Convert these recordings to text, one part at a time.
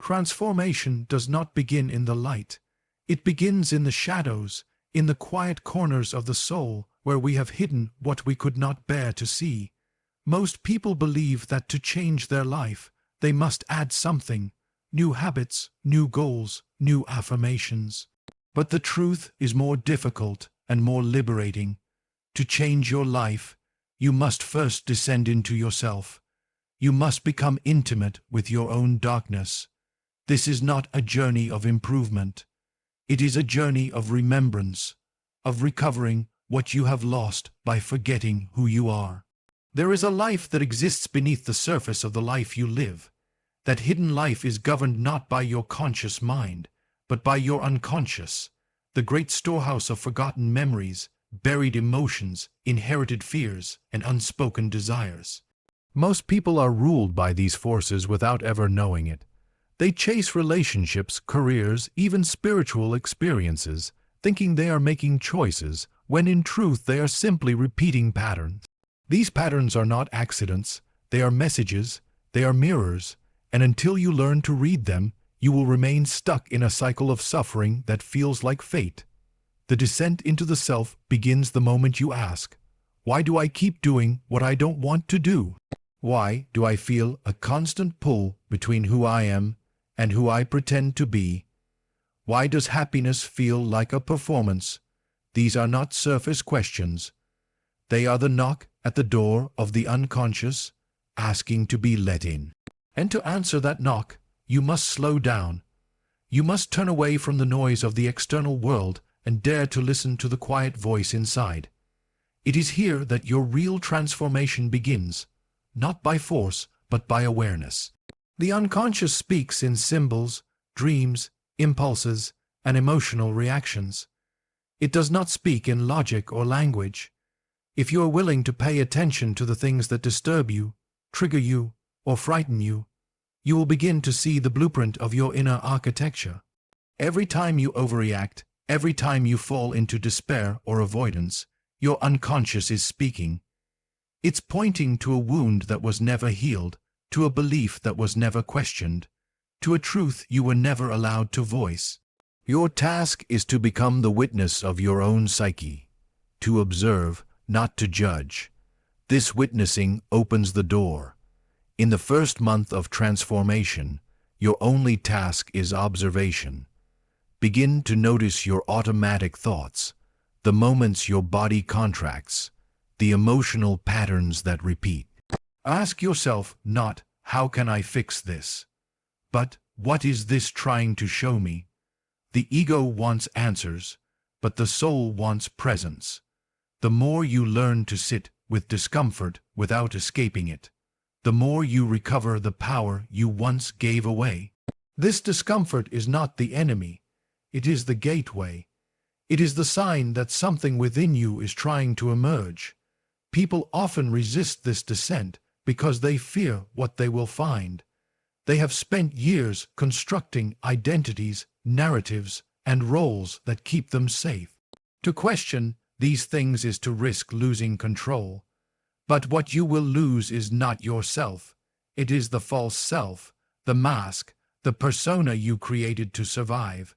Transformation does not begin in the light. It begins in the shadows, in the quiet corners of the soul where we have hidden what we could not bear to see. Most people believe that to change their life, they must add something: new habits, new goals, new affirmations. But the truth is more difficult and more liberating. To change your life, you must first descend into yourself. You must become intimate with your own darkness. This is not a journey of improvement. It is a journey of remembrance, of recovering what you have lost by forgetting who you are. There is a life that exists beneath the surface of the life you live. That hidden life is governed not by your conscious mind, but by your unconscious, the great storehouse of forgotten memories, buried emotions, inherited fears, and unspoken desires. Most people are ruled by these forces without ever knowing it. They chase relationships, careers, even spiritual experiences, thinking they are making choices, when in truth they are simply repeating patterns. These patterns are not accidents, they are messages, they are mirrors, and until you learn to read them, you will remain stuck in a cycle of suffering that feels like fate. The descent into the self begins the moment you ask, why do I keep doing what I don't want to do? Why do I feel a constant pull between who I am and who I pretend to be? Why does happiness feel like a performance? These are not surface questions. They are the knock at the door of the unconscious, asking to be let in. And to answer that knock, you must slow down. You must turn away from the noise of the external world and dare to listen to the quiet voice inside. It is here that your real transformation begins, not by force, but by awareness. The unconscious speaks in symbols, dreams, impulses, and emotional reactions. It does not speak in logic or language. If you are willing to pay attention to the things that disturb you, trigger you, or frighten you, you will begin to see the blueprint of your inner architecture. Every time you overreact, every time you fall into despair or avoidance, your unconscious is speaking. It's pointing to a wound that was never healed, to a belief that was never questioned, to a truth you were never allowed to voice. Your task is to become the witness of your own psyche, to observe, not to judge. This witnessing opens the door. In the first month of transformation, your only task is observation. Begin to notice your automatic thoughts, the moments your body contracts, the emotional patterns that repeat. Ask yourself not, how can I fix this? But, what is this trying to show me? The ego wants answers, but the soul wants presence. The more you learn to sit with discomfort without escaping it, the more you recover the power you once gave away. This discomfort is not the enemy. It is the gateway. It is the sign that something within you is trying to emerge. People often resist this descent because they fear what they will find. They have spent years constructing identities, narratives, and roles that keep them safe. To question these things is to risk losing control. But what you will lose is not yourself. It is the false self, the mask, the persona you created to survive.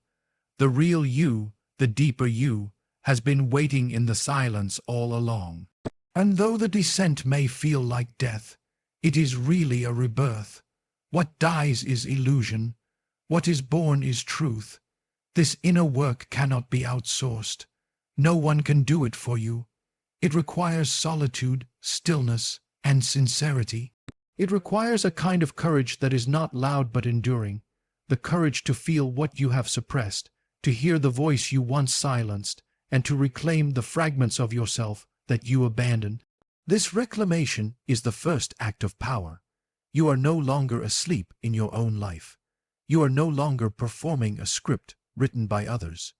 The real you, the deeper you, has been waiting in the silence all along. And though the descent may feel like death, it is really a rebirth. What dies is illusion. What is born is truth. This inner work cannot be outsourced. No one can do it for you. It requires solitude, stillness, and sincerity. It requires a kind of courage that is not loud but enduring, the courage to feel what you have suppressed, to hear the voice you once silenced, and to reclaim the fragments of yourself that you abandoned. This reclamation is the first act of power. You are no longer asleep in your own life. You are no longer performing a script written by others.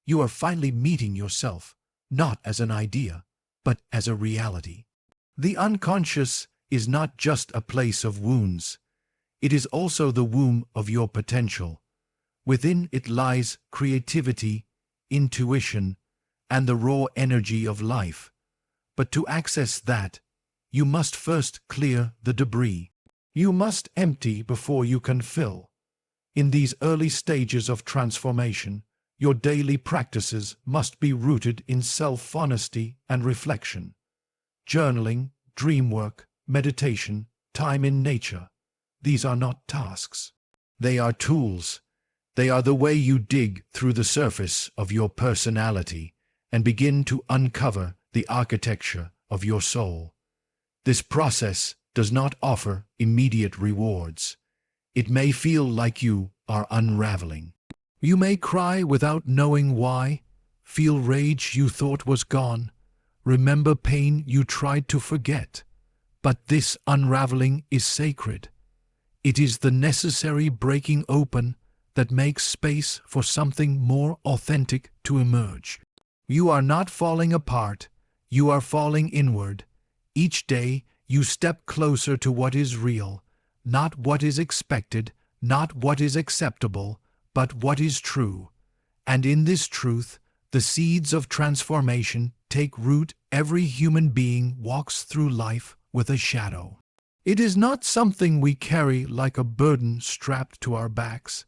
You are finally meeting yourself, not as an idea, but as a reality. The unconscious is not just a place of wounds. It is also the womb of your potential. Within it lies creativity, intuition, and the raw energy of life. But to access that, you must first clear the debris. You must empty before you can fill. In these early stages of transformation, your daily practices must be rooted in self-honesty and reflection. Journaling, dream work, meditation, time in nature. These are not tasks. They are tools. They are the way you dig through the surface of your personality and begin to uncover the architecture of your soul. This process does not offer immediate rewards. It may feel like you are unraveling. You may cry without knowing why, feel rage you thought was gone, remember pain you tried to forget. But this unraveling is sacred. It is the necessary breaking open that makes space for something more authentic to emerge. You are not falling apart, you are falling inward. Each day you step closer to what is real, not what is expected, not what is acceptable, but what is true. And in this truth, the seeds of transformation take root. Every human being walks through life with a shadow. It is not something we carry like a burden strapped to our backs,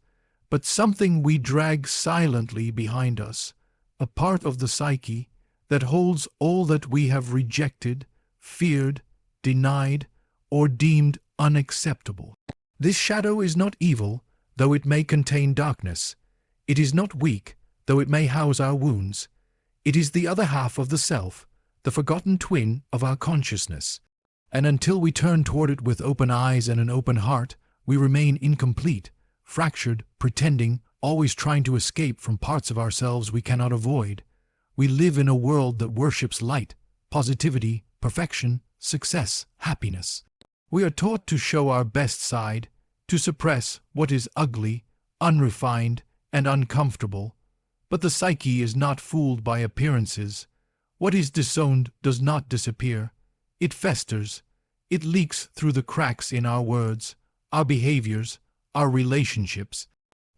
but something we drag silently behind us, a part of the psyche that holds all that we have rejected, feared, denied, or deemed unacceptable. This shadow is not evil, though it may contain darkness. It is not weak, though it may house our wounds. It is the other half of the self, the forgotten twin of our consciousness. And until we turn toward it with open eyes and an open heart, we remain incomplete, fractured, pretending, always trying to escape from parts of ourselves we cannot avoid. We live in a world that worships light, positivity, perfection, success, happiness. We are taught to show our best side, to suppress what is ugly, unrefined, and uncomfortable. But the psyche is not fooled by appearances. What is disowned does not disappear. It festers. It leaks through the cracks in our words, our behaviors, our relationships.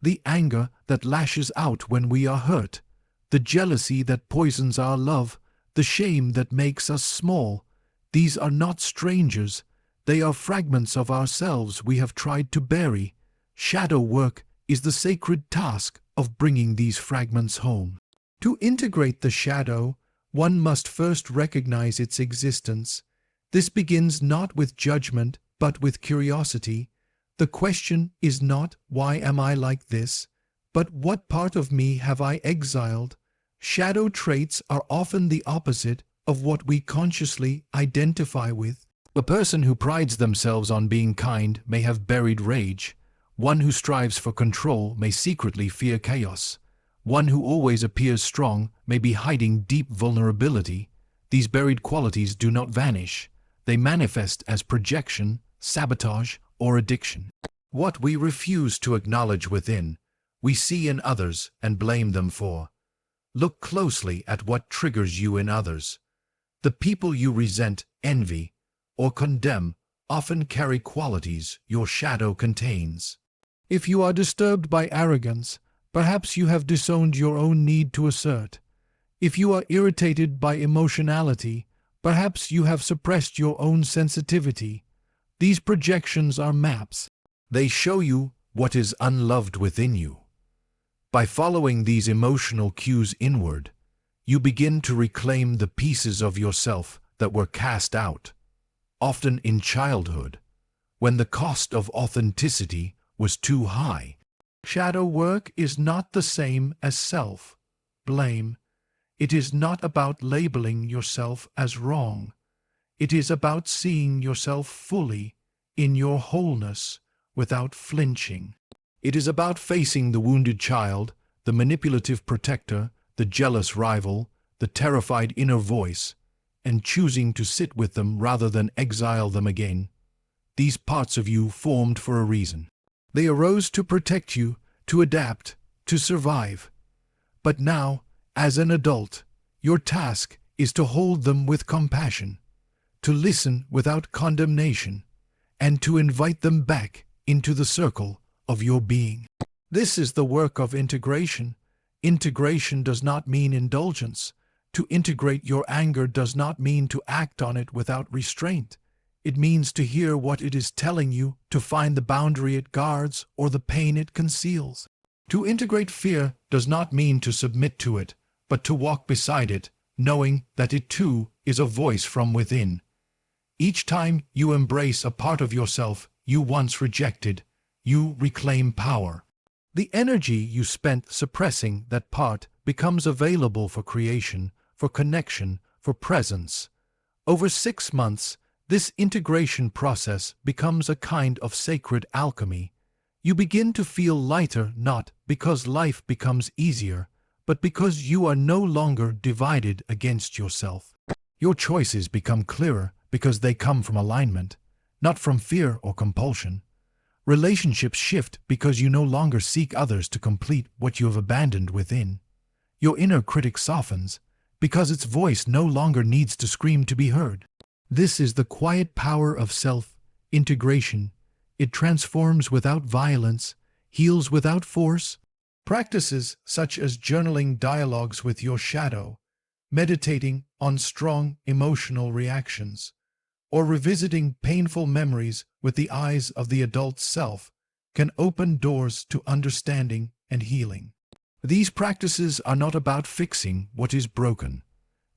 The anger that lashes out when we are hurt, the jealousy that poisons our love, the shame that makes us small. These are not strangers. They are fragments of ourselves we have tried to bury. Shadow work is the sacred task of bringing these fragments home. To integrate the shadow, one must first recognize its existence. This begins not with judgment, but with curiosity. The question is not, why am I like this? But what part of me have I exiled? Shadow traits are often the opposite of what we consciously identify with. A person who prides themselves on being kind may have buried rage. One who strives for control may secretly fear chaos. One who always appears strong may be hiding deep vulnerability. These buried qualities do not vanish. They manifest as projection, sabotage, or addiction. What we refuse to acknowledge within, we see in others and blame them for. Look closely at what triggers you in others. The people you resent, envy, or condemn often carry qualities your shadow contains. If you are disturbed by arrogance, perhaps you have disowned your own need to assert. If you are irritated by emotionality, perhaps you have suppressed your own sensitivity. These projections are maps. They show you what is unloved within you. By following these emotional cues inward, you begin to reclaim the pieces of yourself that were cast out, often in childhood, when the cost of authenticity was too high. Shadow work is not the same as self-blame. It is not about labeling yourself as wrong. It is about seeing yourself fully, in your wholeness, without flinching. It is about facing the wounded child, the manipulative protector, the jealous rival, the terrified inner voice, and choosing to sit with them rather than exile them again. These parts of you formed for a reason. They arose to protect you, to adapt, to survive. But now, as an adult, your task is to hold them with compassion, to listen without condemnation, and to invite them back into the circle of your being. This is the work of integration. Integration does not mean indulgence. To integrate your anger does not mean to act on it without restraint. It means to hear what it is telling you, to find the boundary it guards or the pain it conceals. To integrate fear does not mean to submit to it, but to walk beside it, knowing that it too is a voice from within. Each time you embrace a part of yourself you once rejected, you reclaim power. The energy you spent suppressing that part becomes available for creation, for connection, for presence. Over 6 months, this integration process becomes a kind of sacred alchemy. You begin to feel lighter not because life becomes easier, but because you are no longer divided against yourself. Your choices become clearer because they come from alignment, not from fear or compulsion. Relationships shift because you no longer seek others to complete what you have abandoned within. Your inner critic softens because its voice no longer needs to scream to be heard. This is the quiet power of self-integration. It transforms without violence, heals without force. Practices such as journaling dialogues with your shadow, meditating on strong emotional reactions, or revisiting painful memories with the eyes of the adult self can open doors to understanding and healing. These practices are not about fixing what is broken.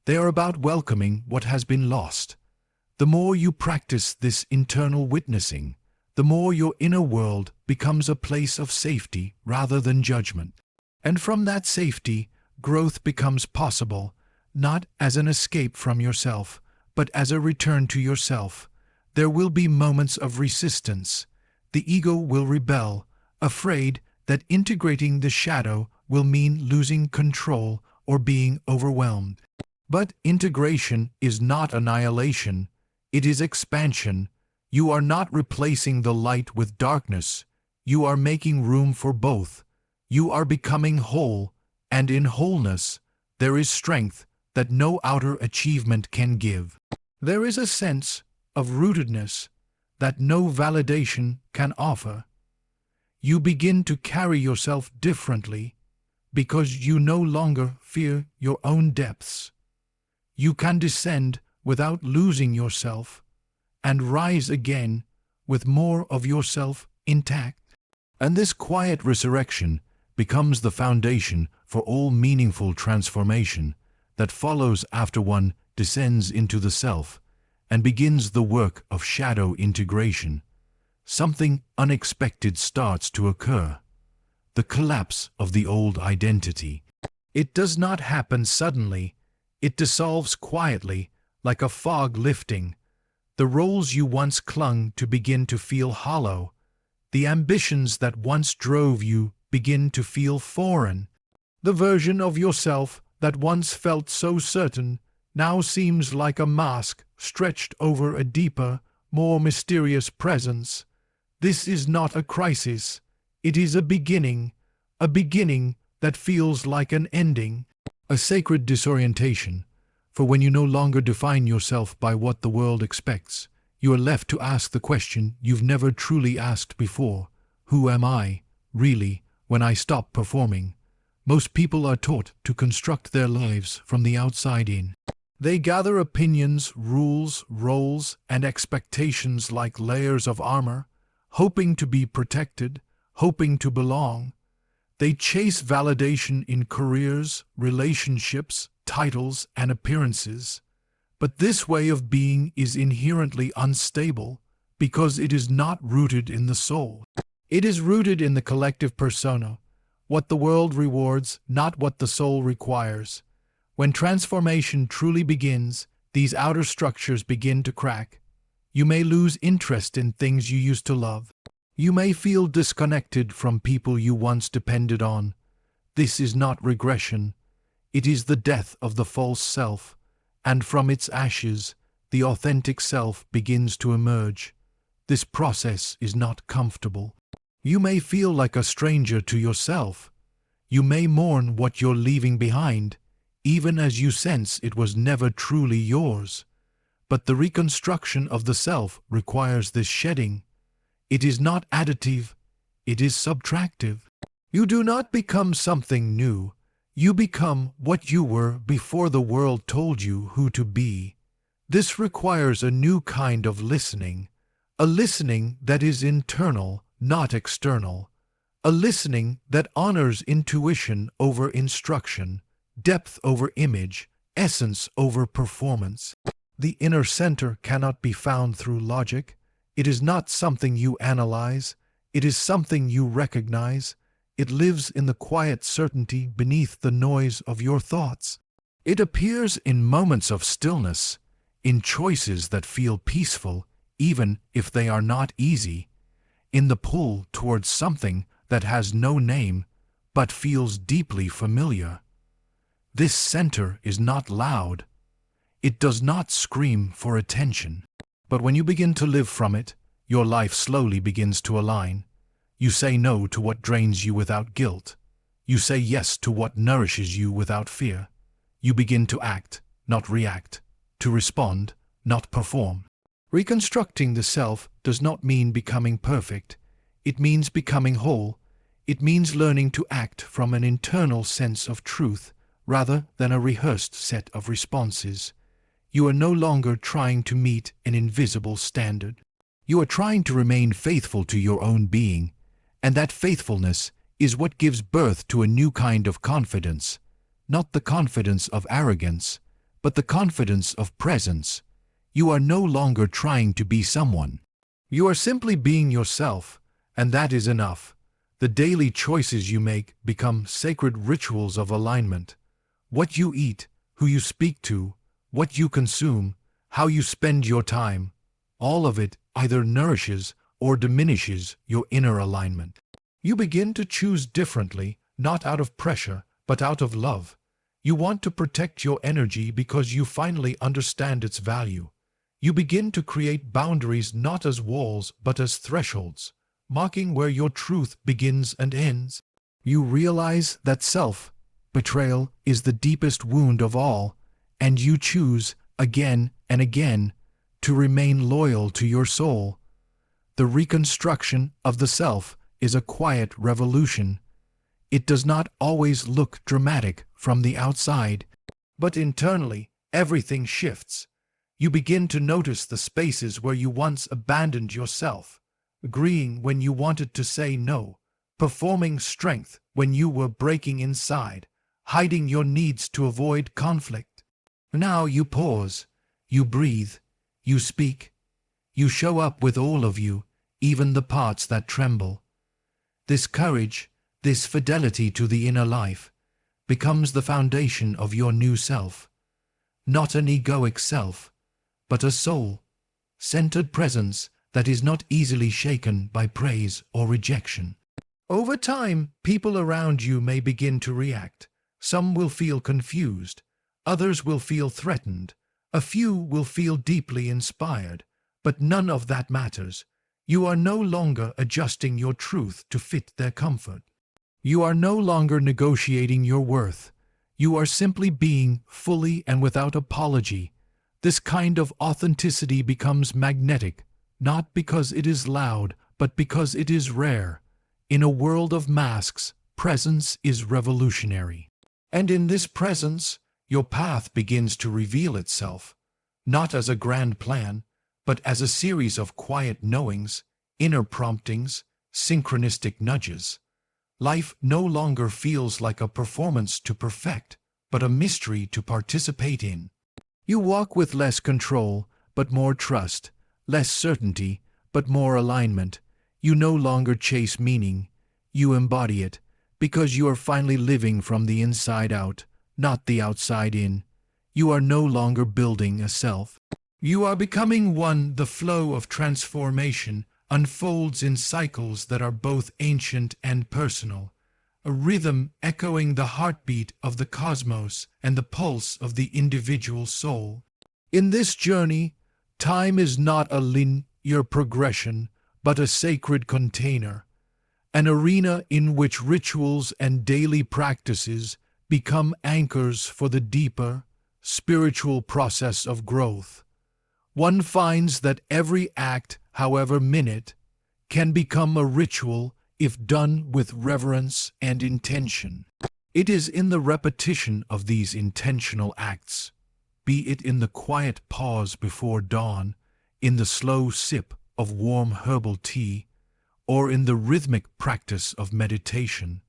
They are about welcoming what has been lost. The more you practice this internal witnessing, the more your inner world becomes a place of safety rather than judgment. And from that safety, growth becomes possible, not as an escape from yourself, but as a return to yourself. There will be moments of resistance. The ego will rebel, afraid that integrating the shadow will mean losing control or being overwhelmed. But integration is not annihilation, it is expansion. You are not replacing the light with darkness, you are making room for both. You are becoming whole, and in wholeness, there is strength that no outer achievement can give. There is a sense of rootedness that no validation can offer. You begin to carry yourself differently because you no longer fear your own depths. You can descend without losing yourself and rise again with more of yourself intact. And this quiet resurrection becomes the foundation for all meaningful transformation that follows after one descends into the self and begins the work of shadow integration. Something unexpected starts to occur. The collapse of the old identity. It does not happen suddenly. It dissolves quietly, like a fog lifting. The roles you once clung to begin to feel hollow. The ambitions that once drove you begin to feel foreign. The version of yourself that once felt so certain now seems like a mask stretched over a deeper, more mysterious presence. This is not a crisis. It is a beginning that feels like an ending, a sacred disorientation. For when you no longer define yourself by what the world expects, you are left to ask the question you've never truly asked before. Who am I, really, when I stop performing? Most people are taught to construct their lives from the outside in. They gather opinions, rules, roles, and expectations like layers of armor, hoping to be protected, hoping to belong. They chase validation in careers, relationships, titles, and appearances. But this way of being is inherently unstable because it is not rooted in the soul. It is rooted in the collective persona, what the world rewards, not what the soul requires. When transformation truly begins, these outer structures begin to crack. You may lose interest in things you used to love. You may feel disconnected from people you once depended on. This is not regression. It is the death of the false self, and from its ashes, the authentic self begins to emerge. This process is not comfortable. You may feel like a stranger to yourself. You may mourn what you're leaving behind, even as you sense it was never truly yours. But the reconstruction of the self requires this shedding. It is not additive, it is subtractive. You do not become something new. You become what you were before the world told you who to be. This requires a new kind of listening, a listening that is internal, not external, a listening that honors intuition over instruction, depth over image, essence over performance. The inner center cannot be found through logic. It is not something you analyze. It is something you recognize. It lives in the quiet certainty beneath the noise of your thoughts. It appears in moments of stillness, in choices that feel peaceful, even if they are not easy, in the pull towards something that has no name but feels deeply familiar. This center is not loud. It does not scream for attention. But when you begin to live from it, your life slowly begins to align. You say no to what drains you without guilt. You say yes to what nourishes you without fear. You begin to act, not react, to respond, not perform. Reconstructing the self does not mean becoming perfect. It means becoming whole. It means learning to act from an internal sense of truth rather than a rehearsed set of responses. You are no longer trying to meet an invisible standard. You are trying to remain faithful to your own being, and that faithfulness is what gives birth to a new kind of confidence, not the confidence of arrogance, but the confidence of presence. You are no longer trying to be someone. You are simply being yourself, and that is enough. The daily choices you make become sacred rituals of alignment. What you eat, who you speak to, what you consume, how you spend your time, all of it either nourishes or diminishes your inner alignment. You begin to choose differently, not out of pressure, but out of love. You want to protect your energy because you finally understand its value. You begin to create boundaries not as walls but as thresholds, marking where your truth begins and ends. You realize that self-betrayal is the deepest wound of all, and you choose, again and again, to remain loyal to your soul. The reconstruction of the self is a quiet revolution. It does not always look dramatic from the outside, but internally everything shifts. You begin to notice the spaces where you once abandoned yourself, agreeing when you wanted to say no, performing strength when you were breaking inside, hiding your needs to avoid conflict. Now you pause, you breathe, you speak, you show up with all of you, even the parts that tremble. This courage, this fidelity to the inner life, becomes the foundation of your new self. Not an egoic self, but a soul-centered presence that is not easily shaken by praise or rejection. Over time, people around you may begin to react. Some will feel confused. Others will feel threatened. A few will feel deeply inspired. But none of that matters. You are no longer adjusting your truth to fit their comfort. You are no longer negotiating your worth. You are simply being fully and without apology. This kind of authenticity becomes magnetic, not because it is loud, but because it is rare. In a world of masks, presence is revolutionary. And in this presence, your path begins to reveal itself, not as a grand plan, but as a series of quiet knowings, inner promptings, synchronistic nudges. Life no longer feels like a performance to perfect, but a mystery to participate in. You walk with less control, but more trust, less certainty, but more alignment. You no longer chase meaning, you embody it, because you are finally living from the inside out, not the outside in. You are no longer building a self. You are becoming one. The flow of transformation unfolds in cycles that are both ancient and personal, a rhythm echoing the heartbeat of the cosmos and the pulse of the individual soul. In this journey, time is not a linear progression, but a sacred container, an arena in which rituals and daily practices become anchors for the deeper, spiritual process of growth. One finds that every act, however minute, can become a ritual if done with reverence and intention. It is in the repetition of these intentional acts, be it in the quiet pause before dawn, in the slow sip of warm herbal tea, or in the rhythmic practice of meditation,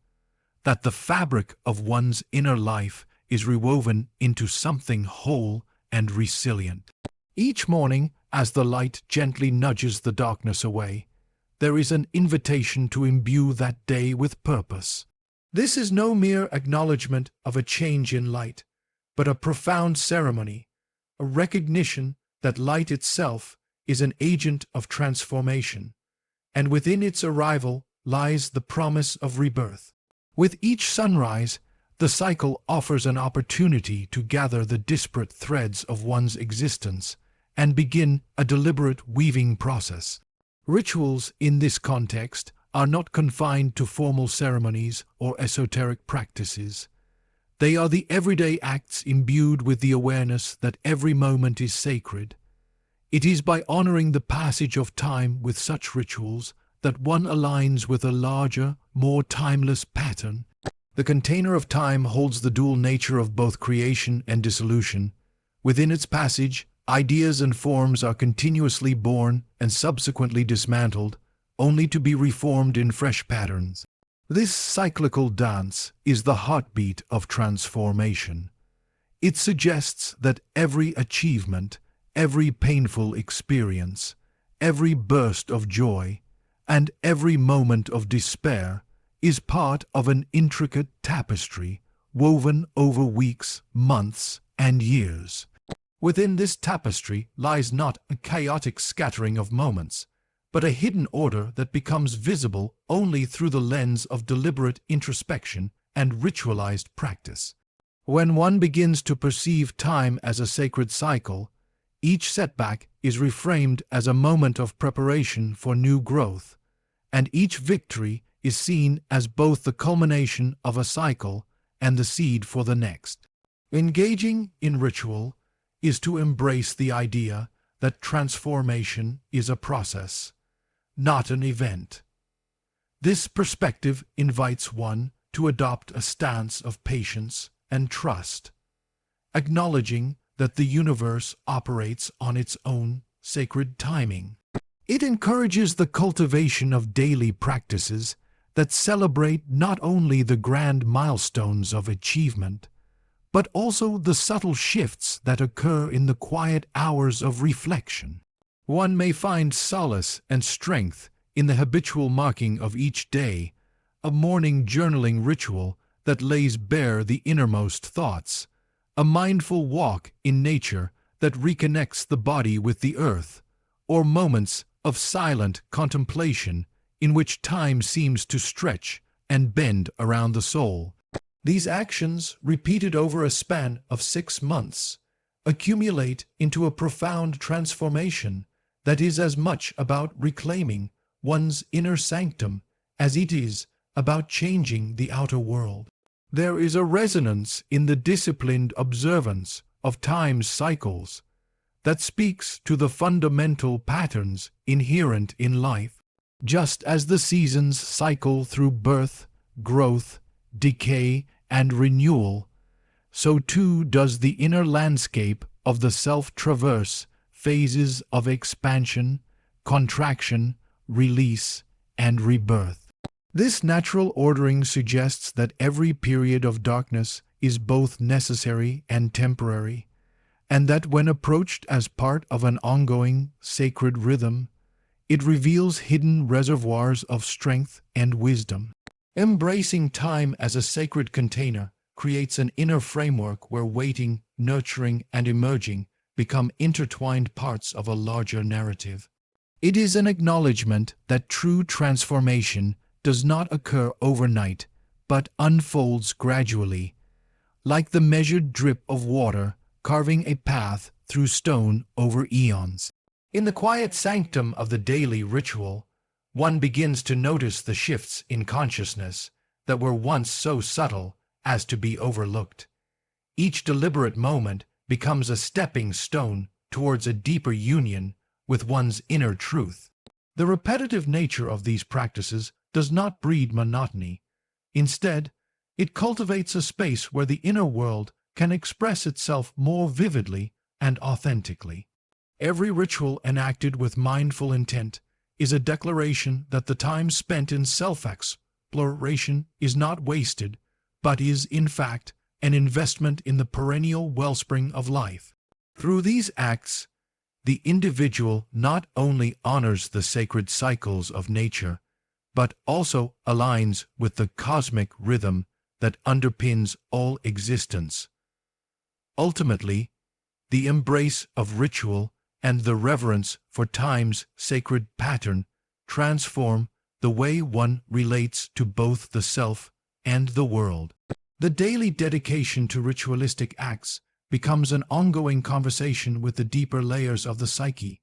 that the fabric of one's inner life is rewoven into something whole and resilient. Each morning, as the light gently nudges the darkness away, there is an invitation to imbue that day with purpose. This is no mere acknowledgement of a change in light, but a profound ceremony, a recognition that light itself is an agent of transformation, and within its arrival lies the promise of rebirth. With each sunrise, the cycle offers an opportunity to gather the disparate threads of one's existence and begin a deliberate weaving process. Rituals in this context are not confined to formal ceremonies or esoteric practices. They are the everyday acts imbued with the awareness that every moment is sacred. It is by honoring the passage of time with such rituals that one aligns with a larger, more timeless pattern. The container of time holds the dual nature of both creation and dissolution. Within its passage, ideas and forms are continuously born and subsequently dismantled, only to be reformed in fresh patterns. This cyclical dance is the heartbeat of transformation. It suggests that every achievement, every painful experience, every burst of joy, and every moment of despair is part of an intricate tapestry woven over weeks, months, and years. Within this tapestry lies not a chaotic scattering of moments, but a hidden order that becomes visible only through the lens of deliberate introspection and ritualized practice. When one begins to perceive time as a sacred cycle, each setback is reframed as a moment of preparation for new growth, and each victory is seen as both the culmination of a cycle and the seed for the next. Engaging in ritual is to embrace the idea that transformation is a process, not an event. This perspective invites one to adopt a stance of patience and trust, acknowledging that the universe operates on its own sacred timing. It encourages the cultivation of daily practices that celebrate not only the grand milestones of achievement, but also the subtle shifts that occur in the quiet hours of reflection. One may find solace and strength in the habitual marking of each day, a morning journaling ritual that lays bare the innermost thoughts, a mindful walk in nature that reconnects the body with the earth, or moments of silent contemplation in which time seems to stretch and bend around the soul. These actions, repeated over a span of 6 months, accumulate into a profound transformation that is as much about reclaiming one's inner sanctum as it is about changing the outer world. There is a resonance in the disciplined observance of time's cycles that speaks to the fundamental patterns inherent in life. Just as the seasons cycle through birth, growth, decay, and renewal, so too does the inner landscape of the self traverse phases of expansion, contraction, release, and rebirth. This natural ordering suggests that every period of darkness is both necessary and temporary, and that when approached as part of an ongoing sacred rhythm, it reveals hidden reservoirs of strength and wisdom. Embracing time as a sacred container creates an inner framework where waiting, nurturing, and emerging become intertwined parts of a larger narrative. It is an acknowledgement that true transformation does not occur overnight, but unfolds gradually, like the measured drip of water carving a path through stone over eons. In the quiet sanctum of the daily ritual, one begins to notice the shifts in consciousness that were once so subtle as to be overlooked. Each deliberate moment becomes a stepping stone towards a deeper union with one's inner truth. The repetitive nature of these practices does not breed monotony. Instead, it cultivates a space where the inner world can express itself more vividly and authentically. Every ritual enacted with mindful intent is a declaration that the time spent in self-exploration is not wasted, but is, in fact, an investment in the perennial wellspring of life. Through these acts, the individual not only honors the sacred cycles of nature, but also aligns with the cosmic rhythm that underpins all existence. Ultimately, the embrace of ritual and the reverence for time's sacred pattern transform the way one relates to both the self and the world. The daily dedication to ritualistic acts becomes an ongoing conversation with the deeper layers of the psyche,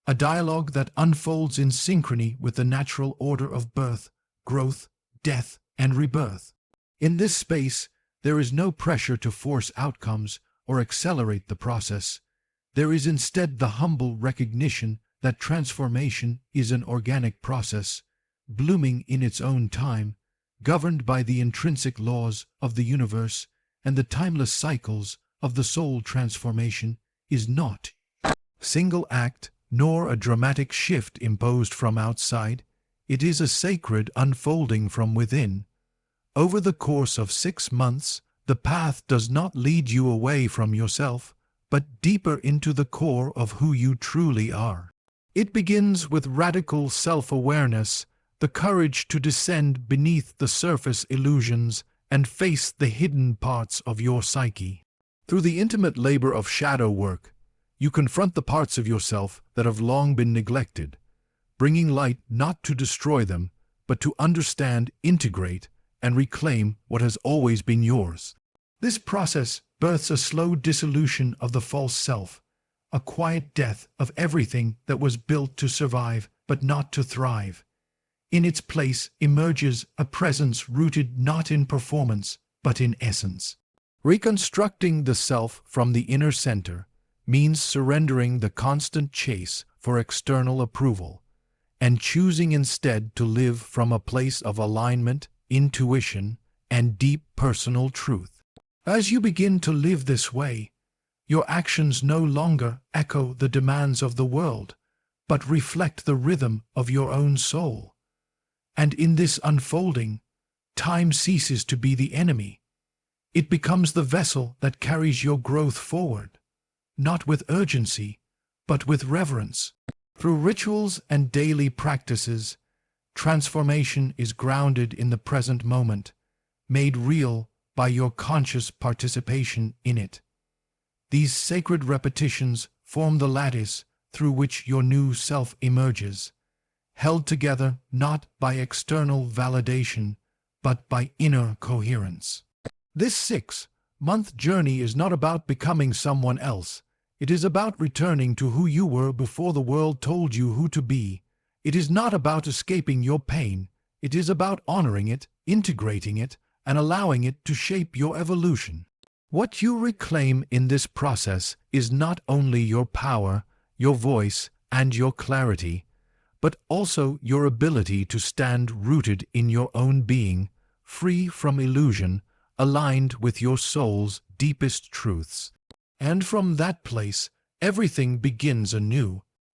a dialogue that unfolds in synchrony with the natural order of birth, growth, death, and rebirth. In this space, there is no pressure to force outcomes or accelerate the process. There is instead the humble recognition that transformation is an organic process, blooming in its own time, governed by the intrinsic laws of the universe and the timeless cycles of the soul. Transformation is not a single act nor a dramatic shift imposed from outside. It is a sacred unfolding from within. Over the course of 6 months, the path does not lead you away from yourself, but deeper into the core of who you truly are. It begins with radical self-awareness, the courage to descend beneath the surface illusions and face the hidden parts of your psyche. Through the intimate labor of shadow work, you confront the parts of yourself that have long been neglected, bringing light not to destroy them, but to understand, integrate, and reclaim what has always been yours. This process births a slow dissolution of the false self, a quiet death of everything that was built to survive but not to thrive. In its place emerges a presence rooted not in performance but in essence. Reconstructing the self from the inner center means surrendering the constant chase for external approval and choosing instead to live from a place of alignment, intuition, and deep personal truth. As you begin to live this way, your actions no longer echo the demands of the world, but reflect the rhythm of your own soul. And in this unfolding, time ceases to be the enemy. It becomes the vessel that carries your growth forward, not with urgency, but with reverence. Through rituals and daily practices, transformation is grounded in the present moment, made real by your conscious participation in it. These sacred repetitions form the lattice through which your new self emerges, held together not by external validation, but by inner coherence. This 6-month journey is not about becoming someone else. It is about returning to who you were before the world told you who to be. It is not about escaping your pain. It is about honoring it, integrating it, and allowing it to shape your evolution. What you reclaim in this process is not only your power, your voice, and your clarity, but also your ability to stand rooted in your own being, free from illusion, aligned with your soul's deepest truths. And from that place, everything begins anew.